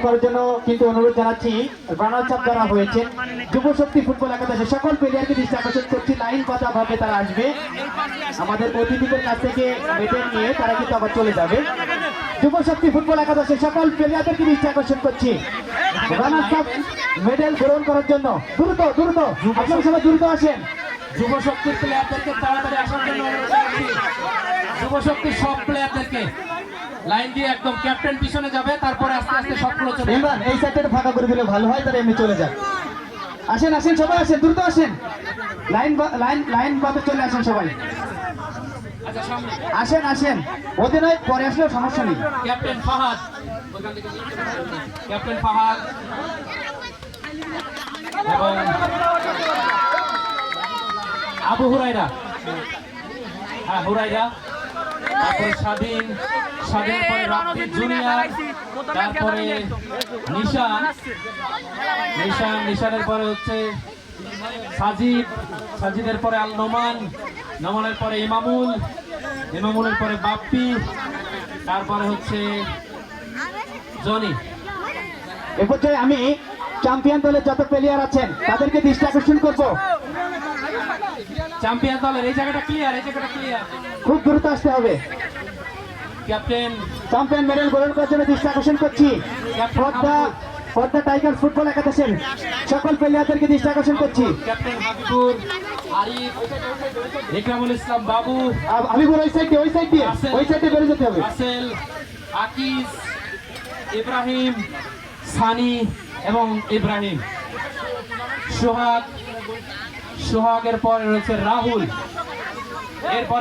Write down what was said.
করার জন্য কিন্তু অনুরোধ জানাচ্ছি। রানার চাপ যারা হয়েছেন যুব শক্তি ফুটবল একাদশের সকল প্লেয়ারকে দৃষ্টি আকর্ষণ করছি। লাইন পাতা ভাবে তারা আসবে, আমাদের অতিথিদের কাছ থেকে মেডেল নিয়ে তারা কিন্তু আবার চলে যাবে। যুব শক্তি ফুটবল একাদশের সকল প্লেয়ারদেরকে দৃষ্টি আকর্ষণ করছি রানার চাপ মেডেল গ্রহণ করার জন্য। দ্রুত দ্রুত আপনারা সবাই দ্রুত আসেন। যুব শক্তির প্লেয়ারদেরকে তাড়াতাড়ি আসার জন্য অনুরোধ করছি। যুব শক্তির সব প্লেয়ারদেরকে লাইন দিয়ে একদম ক্যাপ্টেন পিছনে যাবে, তারপরে আস্তে আস্তে সবগুলো চলে যাবে। ইমরান এই সাইডটা ফাঁকা করে দিলে ভালো হয়, তারা এমনি চলে যায়। আসেন আসেন সবাই আসেন, দ্রুত আসেন, লাইন লাইন লাইন পাতে চলে আসেন সবাই। আচ্ছা সামনে আসেন আসেন, অধিনায়ক পরে আসলেও সমস্যা নেই। ক্যাপ্টেন ফাহাদ, ক্যাপ্টেন ফাহাদ এবং আবু হুরাইরা, হ্যাঁ হুরাইরা, তারপরে স্বাধীন, স্বাধীনের পরে রাব্বি জুনিয়র, তারপরে নিশান, নিশান, নিশানের পরে হচ্ছে সাজিদ, সাজিদের পরে আল নোমান, নোমানের পরে ইমামুল, ইমামুলের পরে বাপ্পি, তারপরে হচ্ছে জনি। এ পর্যায়ে আমি চ্যাম্পিয়ন দলের যত প্লেয়ার আছেন তাদেরকে দৃষ্টি আকর্ষণ করবো। চ্যাম্পিয়ন দলের এই জায়গাটা ক্লিয়ার, এই জায়গাটা ক্লিয়ার। খুব দ্রুত আসতে হবে। ক্যাপ্টেন চ্যাম্পিয়ন মেডেল গ্রহণ করার জন্য দৃষ্টি আকর্ষণ করছি পদ্মা টাইগার ফুটবল একাদশের সকল প্লেয়ারদেরকে দৃষ্টি আকর্ষণ করছি। ক্যাপ্টেন হাবিবুর, আরিফ, ইকরামুল ইসলাম বাবু, হাবিবুর ওই সাইড দিয়ে, ওই সাইড দিয়ে, ওই সাইডে বেরিয়ে যেতে হবে। রাসেল, আকিস, ইব্রাহিম, সানি এবং ইব্রাহিম, সোহাগ, সোহাগের পরে রয়েছে রাহুল, এরপর